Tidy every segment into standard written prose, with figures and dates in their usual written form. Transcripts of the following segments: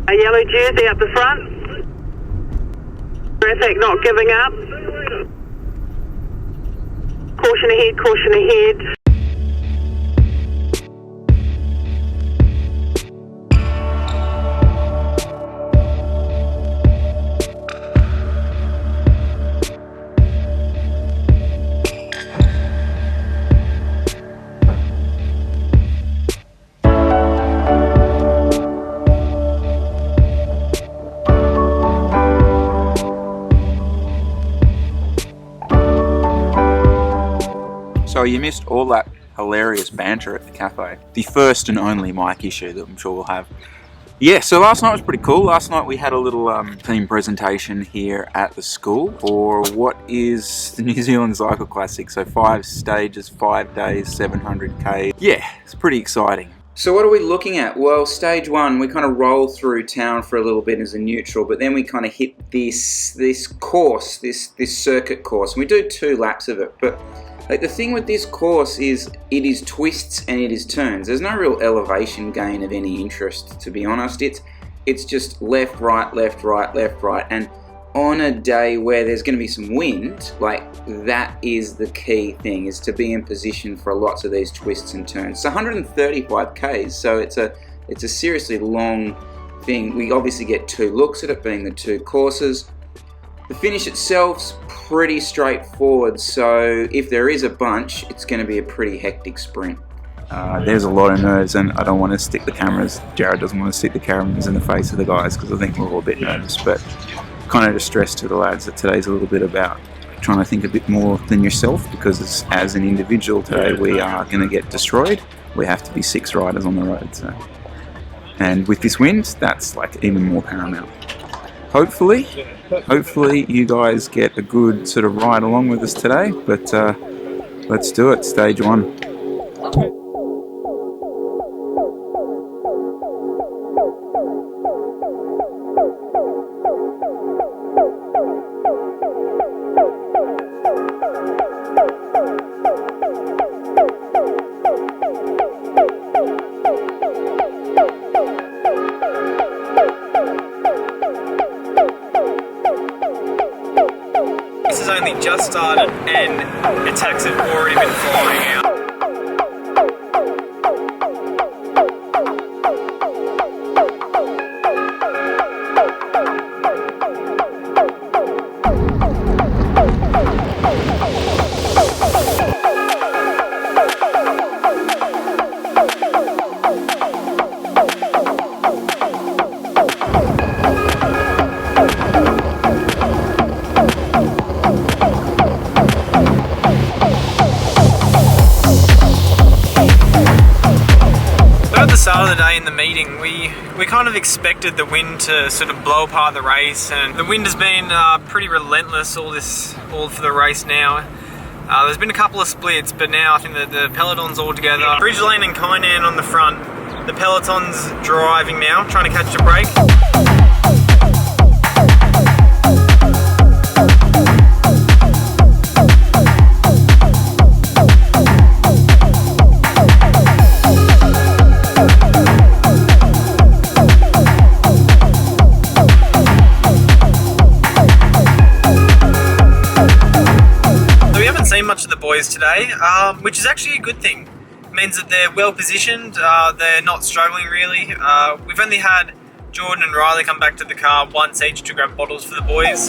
A yellow jersey up the front. Traffic not giving up. Caution ahead, caution ahead. So you missed all that hilarious banter at the cafe. The first and only mic issue that I'm sure we'll have. Yeah, so last night was pretty cool. Last night we had a little theme presentation here at the school for what is the New Zealand Cycle Classic. So 5 stages, 5 days, 700k. Yeah, it's pretty exciting. So what are we looking at? Well, stage 1, we kind of roll through town for a little bit as a neutral, but then we kind of hit this course, this circuit course. And we do 2 laps of it, but like the thing with this course is it is twists and it is turns. There's no real elevation gain of any interest, to be honest. It's just left, right, left, right, left, right. And on a day where there's going to be some wind, like that is the key thing, is to be in position for lots of these twists and turns. It's 135 Ks, so it's a seriously long thing. We obviously get 2 looks at it, being the 2 courses. The finish itself's pretty straightforward, so if there is a bunch, it's going to be a pretty hectic sprint. There's a lot of nerves, and I don't want to stick the cameras, Jared doesn't want to stick the cameras in the face of the guys because I think we're all a bit nervous, but kind of just stress to the lads that today's a little bit about trying to think a bit more than yourself, because as an individual today we are going to get destroyed. We have to be 6 riders on the road, so. And with this wind, that's like even more paramount. Hopefully you guys get a good sort of ride along with us today, but let's do it, stage 1. Only just started and attacks have already been flying out. Start of the day in the meeting, we kind of expected the wind to sort of blow apart the race, and the wind has been pretty relentless all for the race now. There's been a couple of splits, but now I think that the peloton's all together. Ridgelane and Kainan on the front. The peloton's driving now, trying to catch a break. Much of the boys today, which is actually a good thing. It means that they're well positioned, they're not struggling really. We've only had Jordan and Riley come back to the car once each to grab bottles for the boys.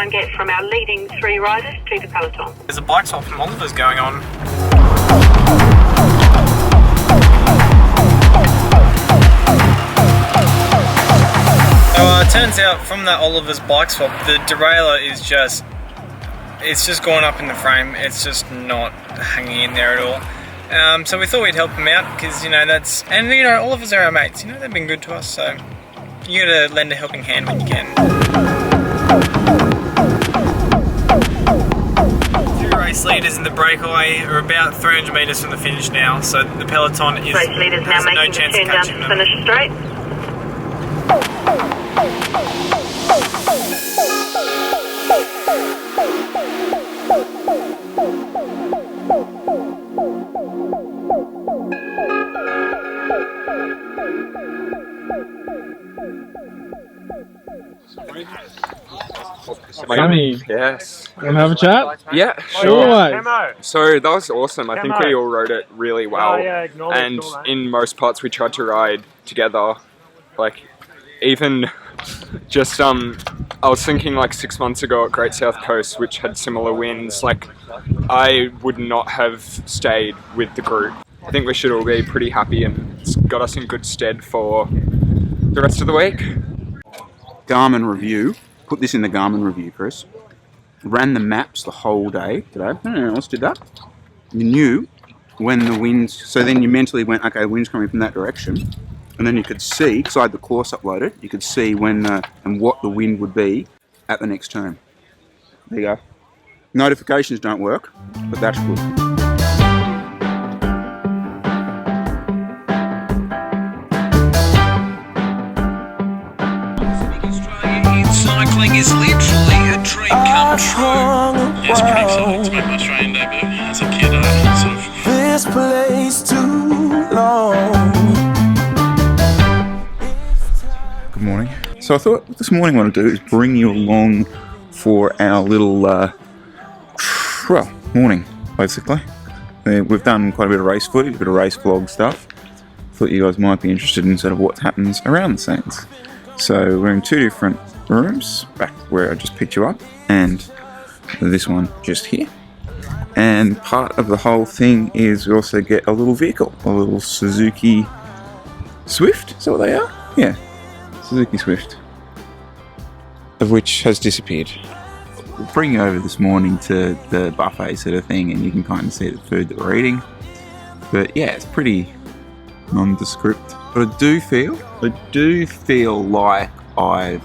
try and get from our leading 3 riders to the peloton. There's a bike swap from Oliver's going on. So it turns out from that Oliver's bike swap, the derailleur is just, it's just gone up in the frame. It's just not hanging in there at all. So we thought we'd help him out because, you know, that's, and you know, Oliver's are our mates, you know, they've been good to us, so you gotta lend a helping hand when you can. 2 race leaders in the breakaway are about 300 metres from the finish now, so the peloton is, Race leaders now has no making chance the of turn down catching to them. finish straight. Yes. Want to have a chat? Yeah, sure. Always. So that was awesome. I think we all rode it really well. And in most parts we tried to ride together. Like, even just, I was thinking like 6 months ago at Great South Coast, which had similar winds, like, I would not have stayed with the group. I think we should all be pretty happy, and it's got us in good stead for the rest of the week. Garmin review. Put this in the Garmin review, Chris. Ran the maps the whole day today. No one else did that. You knew when the winds, so then you mentally went, okay, wind's coming from that direction. And then you could see, because I had the course uploaded, you could see when and what the wind would be at the next turn. There you go. Notifications don't work, but that's good. Cycling is literally a dream come true. Yeah, it's pretty exciting to make my Australian debut as a kid. Sort of this place too long. Good morning. So I thought this morning what I'd do is bring you along for our little, morning, basically. We've done quite a bit of race footage, a bit of race vlog stuff. Thought you guys might be interested in sort of what happens around the scenes. So we're in 2 different rooms, back where I just picked you up, and this one just here. And part of the whole thing is we also get a little vehicle, a little Suzuki Swift. Is that what they are? Yeah, Suzuki Swift, of which has disappeared. We'll bring you over this morning to the buffet sort of thing, and you can kind of see the food that we're eating. But yeah, it's pretty nondescript. But I do feel like I've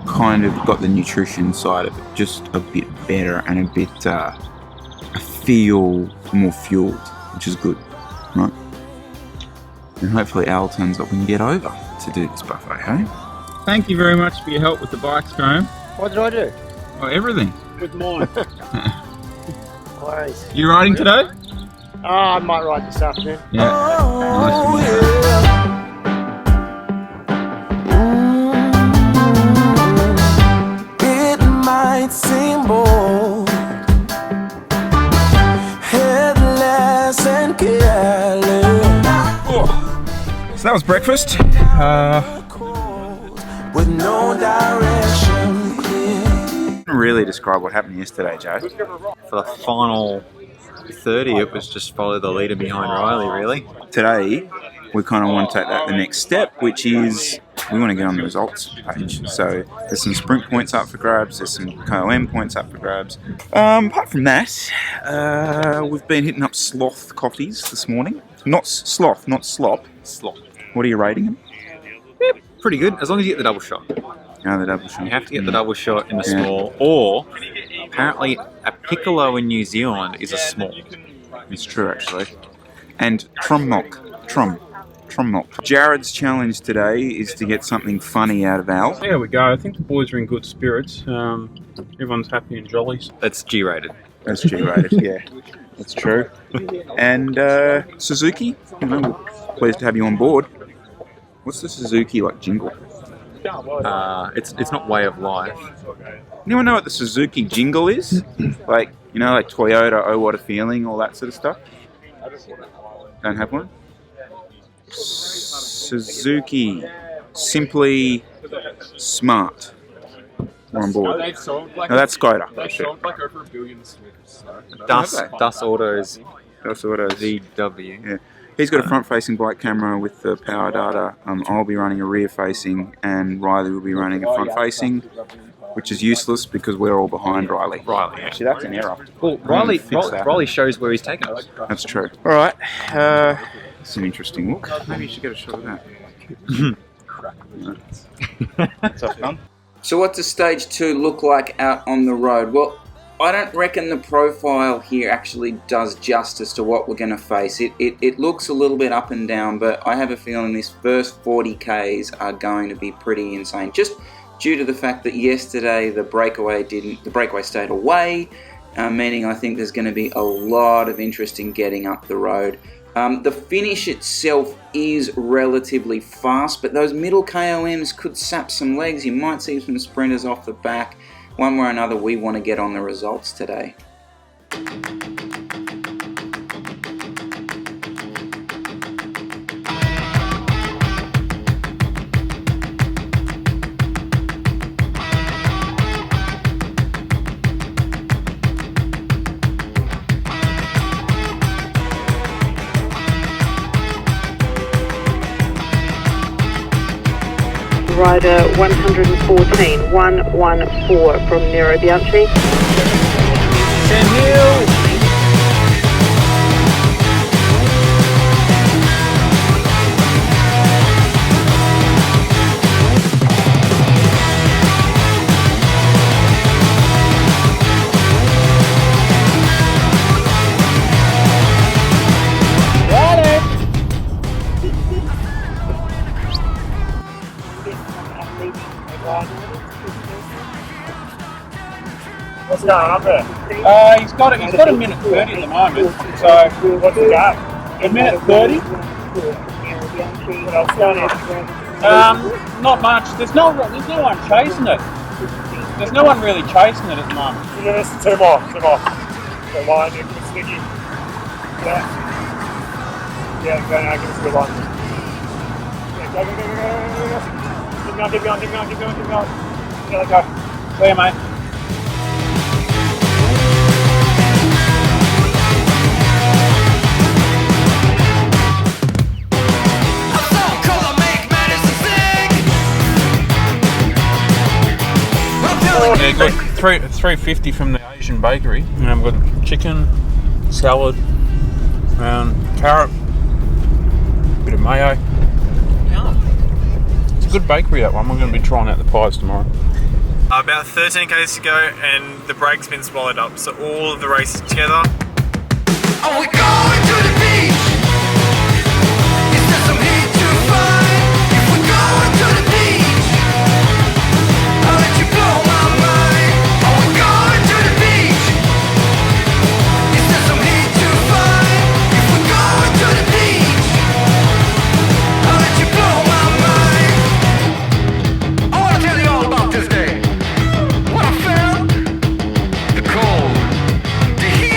kind of got the nutrition side of it just a bit better and a bit, I feel more fueled, which is good, right? And hopefully Al turns up and get over to do this buffet, hey? Thank you very much for your help with the bikes, Graham. What did I do? Oh, everything. Good morning. Worries. You riding today? Oh, I might ride this afternoon. Yeah. Oh, Nice. yeah. It might seem bold, headless and careless. So that was breakfast. With no direction. Really describe what happened yesterday, Joe. For the final 30, it was just follow the leader behind Riley, really. Today, we kind of want to take that the next step, which is we want to get on the results page. So there's some sprint points up for grabs, there's some KOM points up for grabs. Apart from that, we've been hitting up Sloth coffees this morning. Not sloth, not slop. Slop. What are you rating them? Yeah, pretty good, as long as you get the double shot. Oh, the double shot. You have to get the double shot in a small, or apparently a piccolo in New Zealand is a small. It's true, actually. And Trum milk. Trum milk. Jared's challenge today is to get something funny out of Al. There we go. I think the boys are in good spirits. Everyone's happy and jolly. That's G-rated. That's G-rated, yeah. That's true. And Suzuki, you know, we're pleased to have you on board. What's the Suzuki like jingle? It's not way of life. Anyone know what the Suzuki jingle is? Like, you know, like Toyota, oh what a feeling, all that sort of stuff? Don't have one? Suzuki, simply smart. We're on board. They've sold like Now that's Skoda. they've sold like over 1 billion Swifts. So. Das Autos That's what it is. VW. Yeah. He's got a front-facing bike camera with the power data. I'll be running a rear-facing, and Riley will be running a front-facing, which is useless because we're all behind Riley. Riley, yeah. Actually, that's an error. Well, Riley shows where he's taken us. That's true. All right. It's an interesting look. Maybe you should get a shot of that. So what does stage 2 look like out on the road? Well, I don't reckon the profile here actually does justice to what we're going to face. It looks a little bit up and down, but I have a feeling these first 40 Ks are going to be pretty insane. Just due to the fact that yesterday the breakaway stayed away, meaning I think there's going to be a lot of interest in getting up the road. The finish itself is relatively fast, but those middle KOMs could sap some legs. You might see some sprinters off the back. One way or another, we want to get on the results today. Rider 114, 114 from NERO BIANCHI. What's going on there? He's got a minute 30 at the moment. So What's the gap? a minute 30. What else going on? Not much. There's no one chasing it. There's no one really chasing it at the moment. Give us two more. The line, you can sticky. Yeah. Yeah, go now, give us a good one. Yeah, go. Keep going. Yeah, let's go. See you, mate. Yeah, got 350 from the Asian bakery. And I've got chicken, salad, carrot, bit of mayo. It's a good bakery, that one. We're going to be trying out the pies tomorrow. About 13 k's to go, and the brake's been swallowed up. So all of the races together. Are we going to the beach? Is there some heat to find? If we're going to the beach, I'll let you blow my mind. Are we going to the beach? Is there some heat to find? If we're going to the beach, I'll let you blow my mind. I want to tell you all about this day. What I found, the cold, the heat.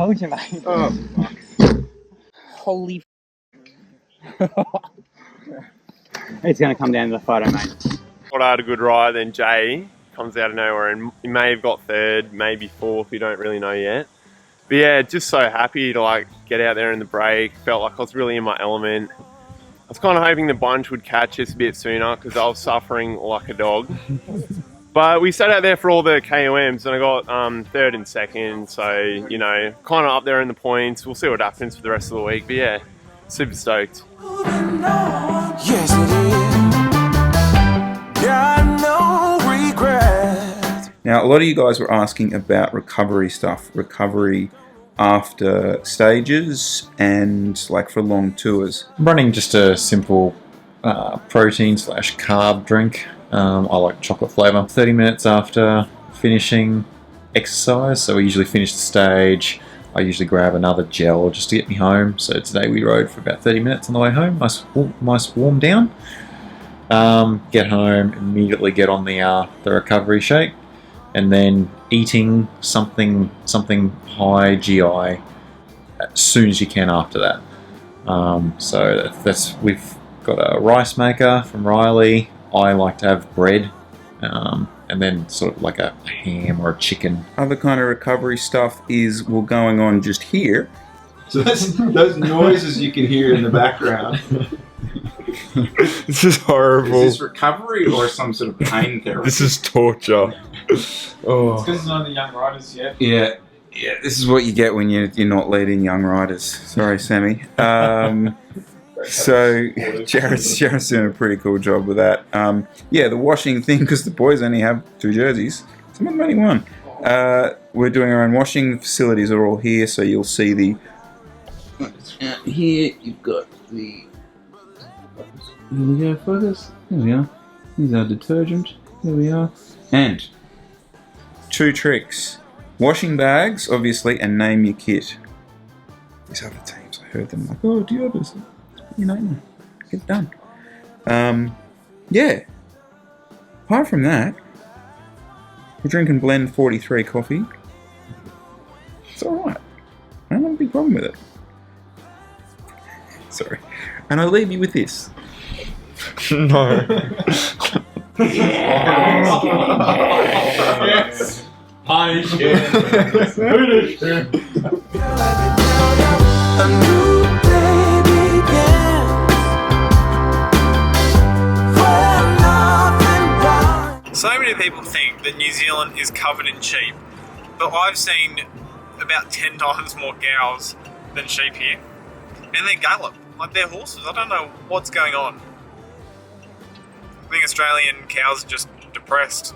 told you, mate. Oh, holy. It's going to come down to the photo, mate. Thought I had a good ride, then Jay comes out of nowhere and he may have got third, maybe fourth, we don't really know yet. But yeah, just so happy to like get out there in the break. Felt like I was really in my element. I was kind of hoping the bunch would catch us a bit sooner because I was suffering like a dog. But we sat out there for all the KOMs and I got third and second. So, you know, kind of up there in the points. We'll see what happens for the rest of the week. But yeah, super stoked. Yes, it is. Got no regrets. Now, a lot of you guys were asking about recovery stuff, recovery after stages and like for long tours. I'm running just a simple protein/carb drink. I like chocolate flavour. 30 minutes after finishing exercise, so we usually finish the stage. I usually grab another gel just to get me home. So today we rode for about 30 minutes on the way home. Nice warm down. Get home, immediately get on the recovery shake, and then eating something high GI as soon as you can after that. So we've got a rice maker from Riley. I like to have bread, and then sort of like a ham or a chicken. Other kind of recovery stuff is going on just here. So those noises you can hear in the background. This is horrible. Is this recovery or some sort of pain therapy? This is torture. Oh. It's because it's not the young riders yet. Yeah, this is what you get when you're not leading young riders. Sorry, Sammy. So Jared's doing a pretty cool job with that. Yeah, the washing thing, because the boys only have 2 jerseys. Some of them only one. We're doing our own washing. The facilities are all here, so you'll see the... Here you've got the... Here we go, focus. There we are. Here's our detergent. There we are. And 2 tricks. Washing bags, obviously, and name your kit. These other teams, I heard them like, oh, do you have this? You know, get it done. Yeah. Apart from that, we're drinking Blend 43 coffee. It's alright. I don't have a big problem with it. Sorry. And I'll leave you with this. No. Yes. Punish him. Punish him. A new day begins. Where nothing but So many people think that New Zealand is covered in sheep, but I've seen about 10 times more cows than sheep here. And they gallop, like they're horses. I don't know what's going on. I think Australian cows are just depressed.